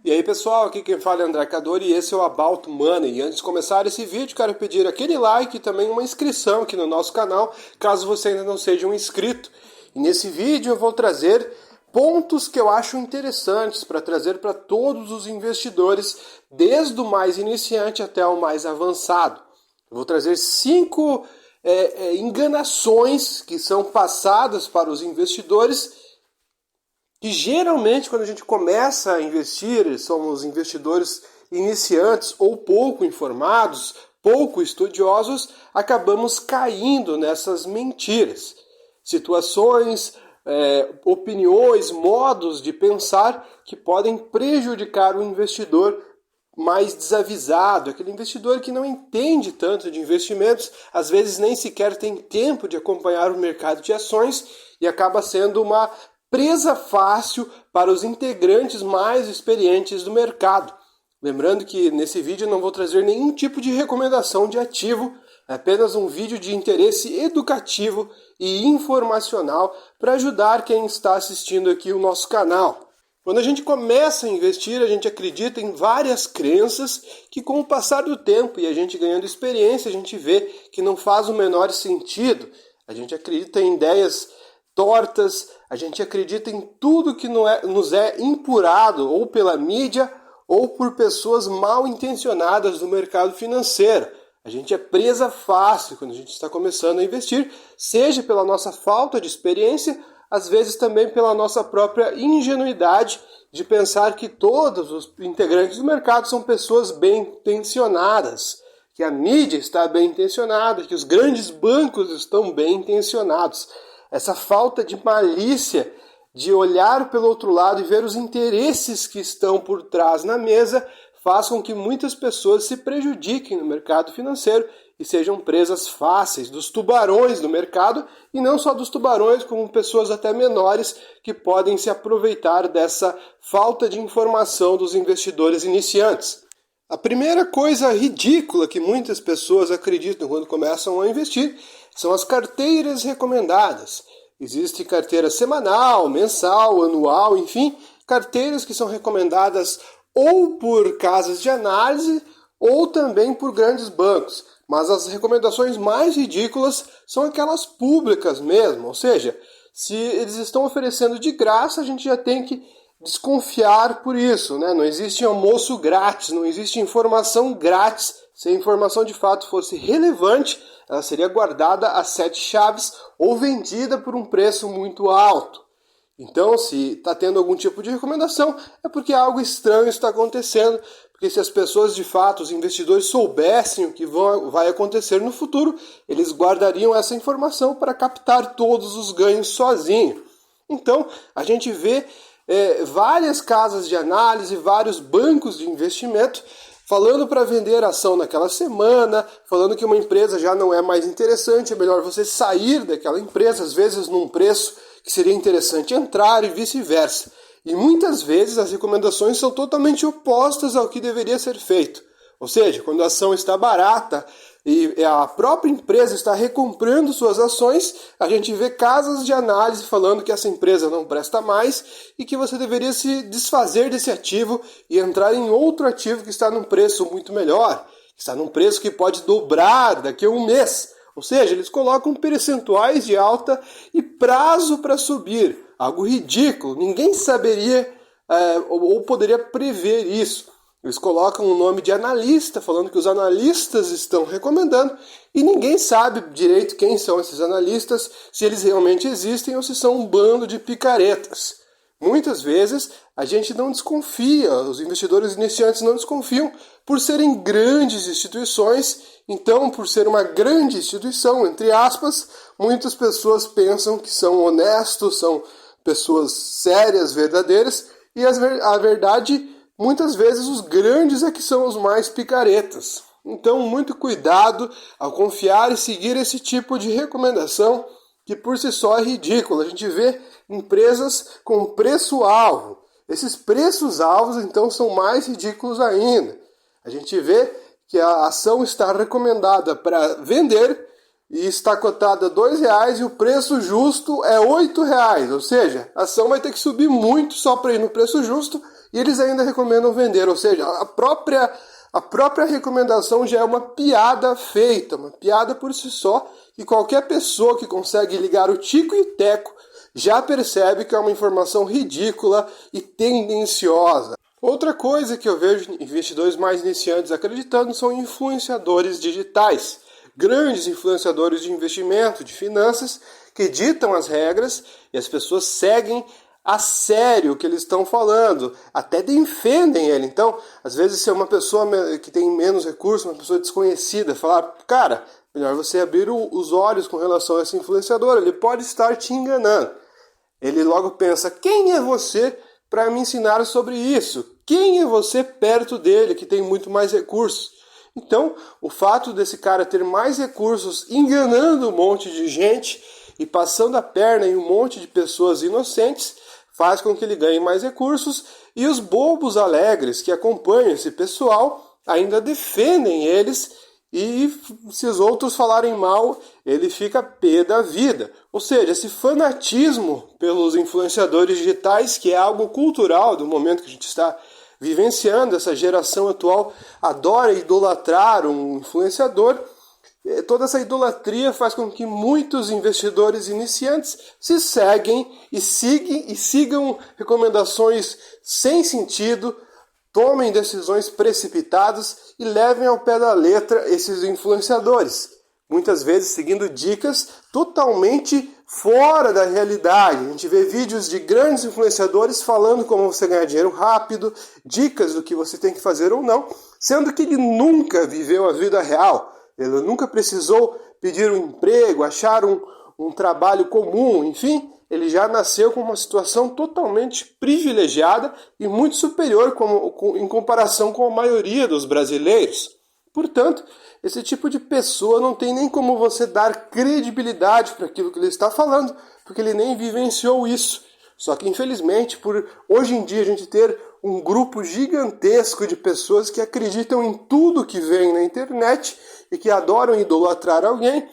E aí pessoal, aqui quem fala é André Cadori e esse é o About Money. E antes de começar esse vídeo, quero pedir aquele like e também uma inscrição aqui no nosso canal, caso você ainda não seja um inscrito. E nesse vídeo eu vou trazer pontos que eu acho interessantes para trazer para todos os investidores, desde o mais iniciante até o mais avançado. Eu vou trazer 5 enganações que são passadas para os investidores. E geralmente quando a gente começa a investir, somos investidores iniciantes ou pouco informados, pouco estudiosos, acabamos caindo nessas mentiras. Situações, opiniões, modos de pensar que podem prejudicar o investidor mais desavisado, aquele investidor que não entende tanto de investimentos, às vezes nem sequer tem tempo de acompanhar o mercado de ações e acaba sendo uma presa fácil para os integrantes mais experientes do mercado. Lembrando que nesse vídeo eu não vou trazer nenhum tipo de recomendação de ativo, é apenas um vídeo de interesse educativo e informacional para ajudar quem está assistindo aqui o nosso canal. Quando a gente começa a investir, a gente acredita em várias crenças que com o passar do tempo e a gente ganhando experiência, a gente vê que não faz o menor sentido. A gente acredita em ideias tortas, a gente acredita em tudo que nos é empurrado ou pela mídia ou por pessoas mal intencionadas do mercado financeiro. A gente é presa fácil quando a gente está começando a investir, seja pela nossa falta de experiência, às vezes também pela nossa própria ingenuidade de pensar que todos os integrantes do mercado são pessoas bem intencionadas, que a mídia está bem intencionada, que os grandes bancos estão bem intencionados. Essa falta de malícia, de olhar pelo outro lado e ver os interesses que estão por trás na mesa, faz com que muitas pessoas se prejudiquem no mercado financeiro e sejam presas fáceis dos tubarões do mercado, e não só dos tubarões, como pessoas até menores que podem se aproveitar dessa falta de informação dos investidores iniciantes. A primeira coisa ridícula que muitas pessoas acreditam quando começam a investir são as carteiras recomendadas. Existe carteira semanal, mensal, anual, enfim, carteiras que são recomendadas ou por casas de análise ou também por grandes bancos. Mas as recomendações mais ridículas são aquelas públicas mesmo, ou seja, se eles estão oferecendo de graça, a gente já tem que desconfiar por isso, né? Não existe almoço grátis, não existe informação grátis. Se a informação de fato fosse relevante, ela seria guardada a 7 chaves ou vendida por um preço muito alto. Então, se está tendo algum tipo de recomendação, é porque algo estranho está acontecendo, porque se as pessoas de fato, os investidores, soubessem o que vai acontecer no futuro, eles guardariam essa informação para captar todos os ganhos sozinho. Então, a gente vê várias casas de análise, vários bancos de investimento falando para vender ação naquela semana, falando que uma empresa já não é mais interessante, é melhor você sair daquela empresa, às vezes num preço que seria interessante entrar e vice-versa. E muitas vezes as recomendações são totalmente opostas ao que deveria ser feito. Ou seja, quando a ação está barata e a própria empresa está recomprando suas ações, a gente vê casas de análise falando que essa empresa não presta mais e que você deveria se desfazer desse ativo e entrar em outro ativo que está num preço muito melhor, que está num preço que pode dobrar daqui a um mês. Ou seja, eles colocam percentuais de alta e prazo para subir. Algo ridículo, ninguém saberia ou poderia prever isso. Eles colocam o nome de analista, falando que os analistas estão recomendando, e ninguém sabe direito quem são esses analistas, se eles realmente existem ou se são um bando de picaretas. Muitas vezes a gente não desconfia, os investidores iniciantes não desconfiam por serem grandes instituições, então por ser uma grande instituição, entre aspas, muitas pessoas pensam que são honestos, são pessoas sérias, verdadeiras, e a verdade, muitas vezes os grandes é que são os mais picaretas. Então, muito cuidado ao confiar e seguir esse tipo de recomendação, que por si só é ridículo. A gente vê empresas com preço-alvo. Esses preços-alvos, então, são mais ridículos ainda. A gente vê que a ação está recomendada para vender e está cotada a R$2 e o preço justo é R$8. Ou seja, a ação vai ter que subir muito só para ir no preço justo e eles ainda recomendam vender, ou seja, a própria recomendação já é uma piada feita, uma piada por si só, e qualquer pessoa que consegue ligar o tico e o teco já percebe que é uma informação ridícula e tendenciosa. Outra coisa que eu vejo investidores mais iniciantes acreditando são influenciadores digitais, grandes influenciadores de investimento, de finanças, que ditam as regras e as pessoas seguem a sério o que eles estão falando, até defendem ele. Então, às vezes, se é uma pessoa que tem menos recursos, uma pessoa desconhecida, falar, cara, melhor você abrir os olhos com relação a esse influenciador, ele pode estar te enganando. Ele logo pensa, quem é você para me ensinar sobre isso? Quem é você perto dele que tem muito mais recursos? Então, o fato desse cara ter mais recursos enganando um monte de gente e passando a perna em um monte de pessoas inocentes faz com que ele ganhe mais recursos, e os bobos alegres que acompanham esse pessoal ainda defendem eles, e se os outros falarem mal, ele fica pé da vida. Ou seja, esse fanatismo pelos influenciadores digitais, que é algo cultural do momento que a gente está vivenciando, essa geração atual adora idolatrar um influenciador. Toda essa idolatria faz com que muitos investidores iniciantes se seguem e sigam recomendações sem sentido, tomem decisões precipitadas e levem ao pé da letra esses influenciadores, muitas vezes seguindo dicas totalmente fora da realidade. A gente vê vídeos de grandes influenciadores falando como você ganhar dinheiro rápido, dicas do que você tem que fazer ou não, sendo que ele nunca viveu a vida real. Ele nunca precisou pedir um emprego, achar um trabalho comum, enfim, ele já nasceu com uma situação totalmente privilegiada e muito superior em comparação com a maioria dos brasileiros. Portanto, esse tipo de pessoa não tem nem como você dar credibilidade para aquilo que ele está falando, porque ele nem vivenciou isso. Só que, infelizmente, por hoje em dia a gente ter um grupo gigantesco de pessoas que acreditam em tudo que vem na internet e que adoram idolatrar alguém,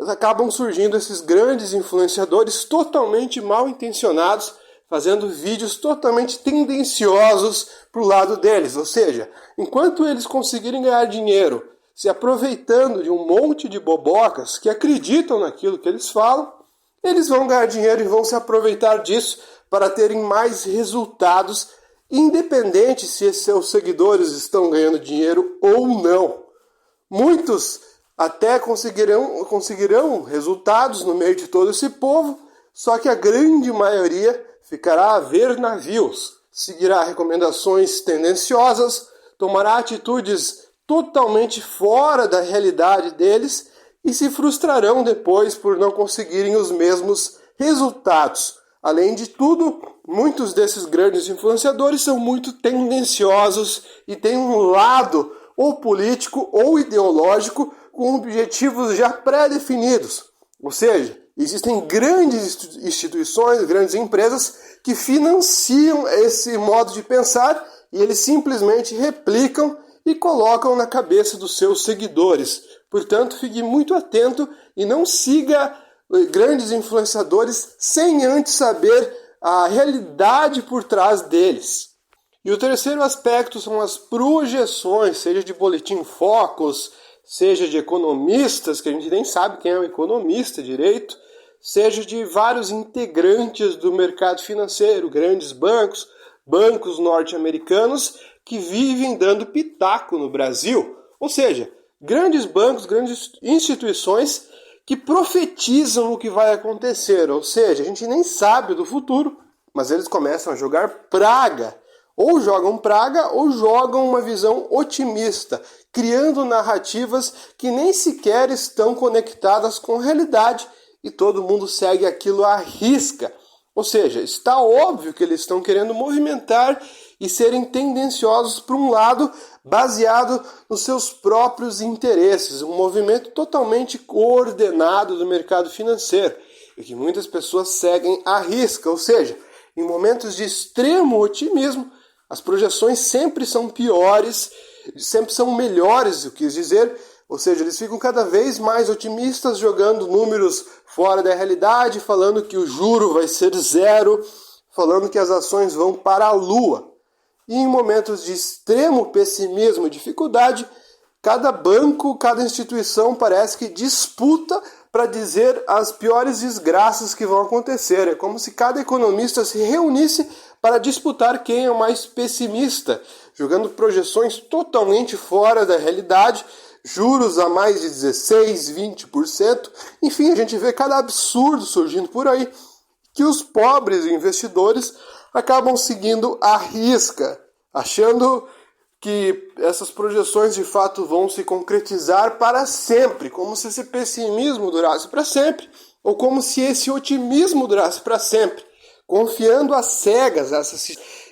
acabam surgindo esses grandes influenciadores totalmente mal intencionados, fazendo vídeos totalmente tendenciosos para o lado deles. Ou seja, enquanto eles conseguirem ganhar dinheiro se aproveitando de um monte de bobocas que acreditam naquilo que eles falam, eles vão ganhar dinheiro e vão se aproveitar disso para terem mais resultados, independente se esses seus seguidores estão ganhando dinheiro ou não. Muitos até conseguirão resultados no meio de todo esse povo, só que a grande maioria ficará a ver navios, seguirá recomendações tendenciosas, tomará atitudes totalmente fora da realidade deles e se frustrarão depois por não conseguirem os mesmos resultados. Além de tudo, muitos desses grandes influenciadores são muito tendenciosos e têm um lado ou político ou ideológico com objetivos já pré-definidos. Ou seja, existem grandes instituições, grandes empresas que financiam esse modo de pensar e eles simplesmente replicam e colocam na cabeça dos seus seguidores. Portanto, fique muito atento e não siga grandes influenciadores sem antes saber a realidade por trás deles. E o terceiro aspecto são as projeções, seja de Boletim Focus, seja de economistas, que a gente nem sabe quem é um economista direito, seja de vários integrantes do mercado financeiro, grandes bancos, bancos norte-americanos, que vivem dando pitaco no Brasil. Ou seja, grandes bancos, grandes instituições que profetizam o que vai acontecer. Ou seja, a gente nem sabe do futuro, mas eles começam a jogar praga. Ou jogam praga ou jogam uma visão otimista, criando narrativas que nem sequer estão conectadas com a realidade e todo mundo segue aquilo à risca. Ou seja, está óbvio que eles estão querendo movimentar e serem tendenciosos para um lado baseado nos seus próprios interesses, um movimento totalmente coordenado do mercado financeiro e que muitas pessoas seguem à risca. Ou seja, em momentos de extremo otimismo, as projeções sempre são piores, sempre são melhores, eu quis dizer. Ou seja, eles ficam cada vez mais otimistas, jogando números fora da realidade, falando que o juro vai ser zero, falando que as ações vão para a lua. e em momentos de extremo pessimismo e dificuldade, cada banco, cada instituição parece que disputa para dizer as piores desgraças que vão acontecer. É como se cada economista se reunisse para disputar quem é o mais pessimista, jogando projeções totalmente fora da realidade, juros a mais de 16%, 20%. Enfim, a gente vê cada absurdo surgindo por aí, que os pobres investidores acabam seguindo à risca, achando que essas projeções de fato vão se concretizar para sempre, como se esse pessimismo durasse para sempre, ou como se esse otimismo durasse para sempre, confiando às cegas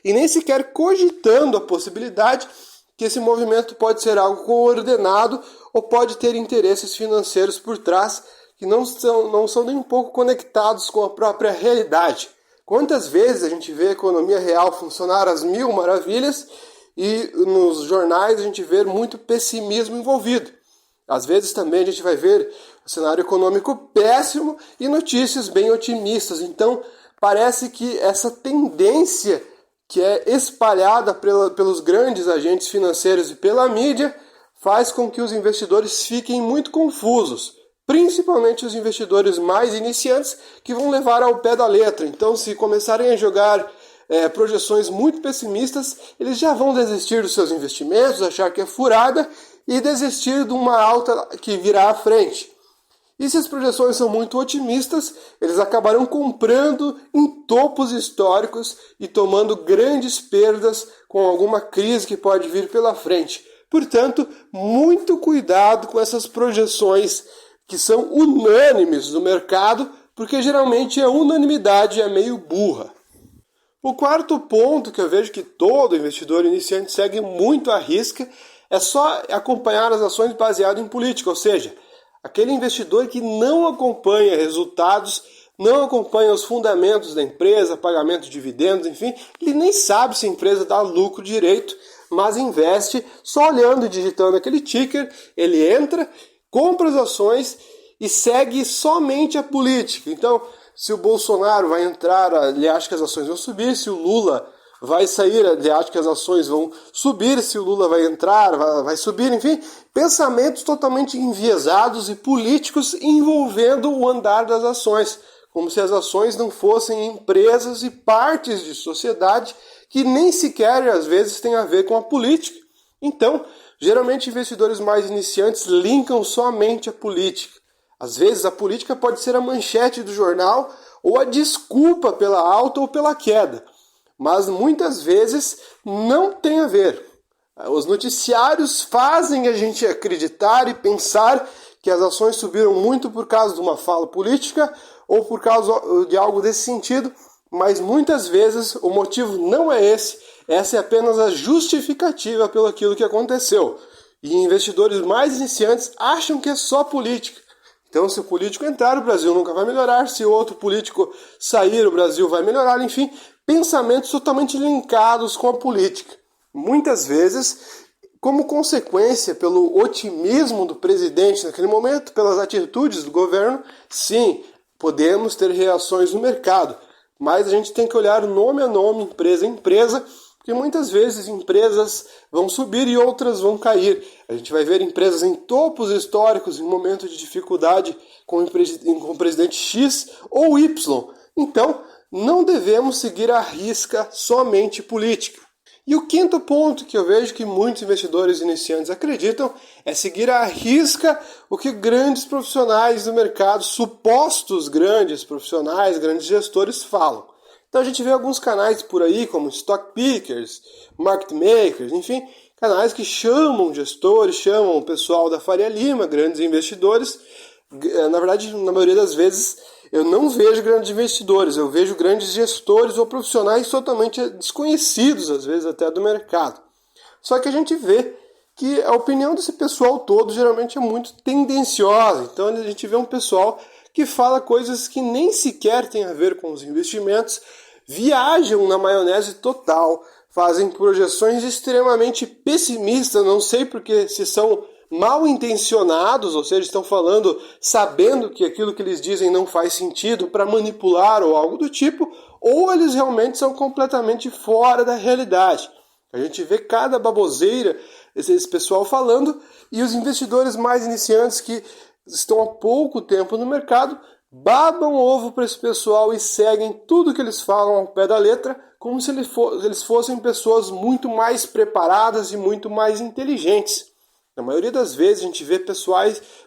e nem sequer cogitando a possibilidade que esse movimento pode ser algo coordenado ou pode ter interesses financeiros por trás que não são nem um pouco conectados com a própria realidade. Quantas vezes a gente vê a economia real funcionar às mil maravilhas e nos jornais a gente vê muito pessimismo envolvido. Às vezes também a gente vai ver um cenário econômico péssimo e notícias bem otimistas. Então parece que essa tendência que é espalhada pelos grandes agentes financeiros e pela mídia faz com que os investidores fiquem muito confusos, principalmente os investidores mais iniciantes que vão levar ao pé da letra. Então, se começarem a jogar projeções muito pessimistas, eles já vão desistir dos seus investimentos, achar que é furada e desistir de uma alta que virá à frente. E se as projeções são muito otimistas, eles acabarão comprando em topos históricos e tomando grandes perdas com alguma crise que pode vir pela frente. Portanto, muito cuidado com essas projeções que são unânimes no mercado, porque geralmente a unanimidade é meio burra. O quarto ponto que eu vejo que todo investidor iniciante segue muito à risca é só acompanhar as ações baseadas em política, ou seja, aquele investidor que não acompanha resultados, não acompanha os fundamentos da empresa, pagamento de dividendos, enfim, ele nem sabe se a empresa dá lucro direito, mas investe só olhando e digitando aquele ticker, ele entra, compra as ações e segue somente a política. Então, se o Bolsonaro vai entrar, ele acha que as ações vão subir, se o Lula vai sair, ele acha que as ações vão subir, se o Lula vai entrar, vai subir, enfim, pensamentos totalmente enviesados e políticos envolvendo o andar das ações, como se as ações não fossem empresas e partes de sociedade que nem sequer, às vezes, têm a ver com a política. Então, geralmente, investidores mais iniciantes linkam somente a política. Às vezes, a política pode ser a manchete do jornal ou a desculpa pela alta ou pela queda. Mas muitas vezes não tem a ver. Os noticiários fazem a gente acreditar e pensar que as ações subiram muito por causa de uma fala política ou por causa de algo desse sentido, mas muitas vezes o motivo não é esse. Essa é apenas a justificativa pelo aquilo que aconteceu. E investidores mais iniciantes acham que é só política. Então, se o político entrar, o Brasil nunca vai melhorar. Se outro político sair, o Brasil vai melhorar. Enfim, pensamentos totalmente linkados com a política. Muitas vezes, como consequência, pelo otimismo do presidente naquele momento, pelas atitudes do governo, sim, podemos ter reações no mercado. Mas a gente tem que olhar nome a nome, empresa a empresa, porque muitas vezes empresas vão subir e outras vão cair. A gente vai ver empresas em topos históricos em momentos de dificuldade com o presidente X ou Y. Então, não devemos seguir à risca somente política. E o quinto ponto que eu vejo que muitos investidores iniciantes acreditam é seguir à risca o que grandes profissionais do mercado, supostos grandes profissionais, grandes gestores falam. Então a gente vê alguns canais por aí, como Stock Pickers, Market Makers, enfim, canais que chamam gestores, chamam o pessoal da Faria Lima, grandes investidores. Na verdade, na maioria das vezes, eu não vejo grandes investidores, eu vejo grandes gestores ou profissionais totalmente desconhecidos, às vezes até do mercado. Só que a gente vê que a opinião desse pessoal todo geralmente é muito tendenciosa. Então a gente vê um pessoal que fala coisas que nem sequer têm a ver com os investimentos, viajam na maionese total, fazem projeções extremamente pessimistas, não sei porque se são mal intencionados, ou seja, estão falando sabendo que aquilo que eles dizem não faz sentido para manipular ou algo do tipo, ou eles realmente são completamente fora da realidade. A gente vê cada baboseira, esse pessoal falando, e os investidores mais iniciantes que estão há pouco tempo no mercado babam ovo para esse pessoal e seguem tudo que eles falam ao pé da letra, como se eles fossem pessoas muito mais preparadas e muito mais inteligentes. Na maioria das vezes a gente vê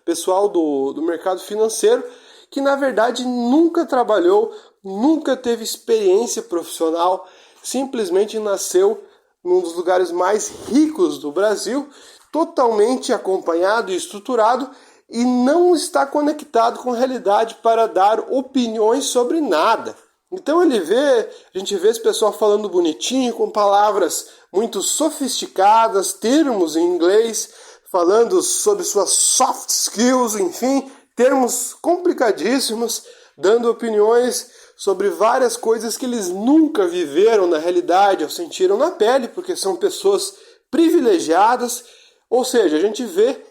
pessoal do mercado financeiro que na verdade nunca trabalhou, nunca teve experiência profissional, simplesmente nasceu num dos lugares mais ricos do Brasil, totalmente acompanhado e estruturado, e não está conectado com a realidade para dar opiniões sobre nada. Então a gente vê esse pessoal falando bonitinho, com palavras muito sofisticadas, termos em inglês, falando sobre suas soft skills, enfim, termos complicadíssimos, dando opiniões sobre várias coisas que eles nunca viveram na realidade ou sentiram na pele, porque são pessoas privilegiadas. Ou seja, a gente vê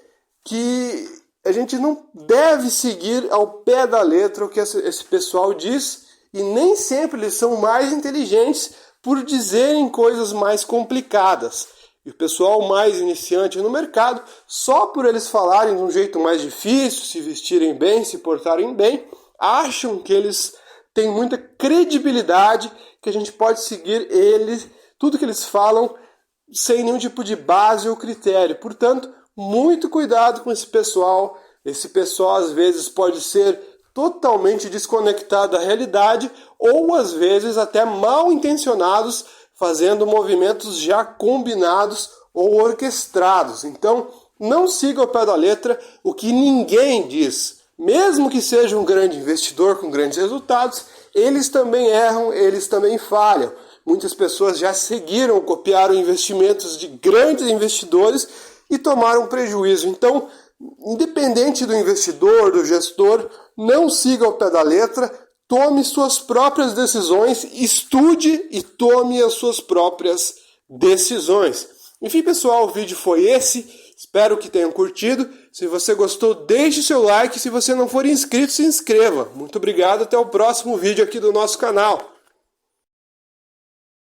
que a gente não deve seguir ao pé da letra o que esse pessoal diz, e nem sempre eles são mais inteligentes por dizerem coisas mais complicadas. E o pessoal mais iniciante no mercado, só por eles falarem de um jeito mais difícil, se vestirem bem, se portarem bem, acham que eles têm muita credibilidade, que a gente pode seguir tudo que eles falam, sem nenhum tipo de base ou critério. Portanto, muito cuidado com esse pessoal. Esse pessoal às vezes pode ser totalmente desconectado da realidade ou às vezes até mal intencionados, fazendo movimentos já combinados ou orquestrados. Então, não siga ao pé da letra o que ninguém diz. Mesmo que seja um grande investidor com grandes resultados, eles também erram, eles também falham. Muitas pessoas já seguiram, copiaram investimentos de grandes investidores e tomaram prejuízo. Então, independente do investidor, do gestor, não siga ao pé da letra, tome suas próprias decisões, estude e tome as suas próprias decisões. Enfim, pessoal, o vídeo foi esse. Espero que tenham curtido. Se você gostou, deixe seu like. Se você não for inscrito, se inscreva. Muito obrigado. Até o próximo vídeo aqui do nosso canal.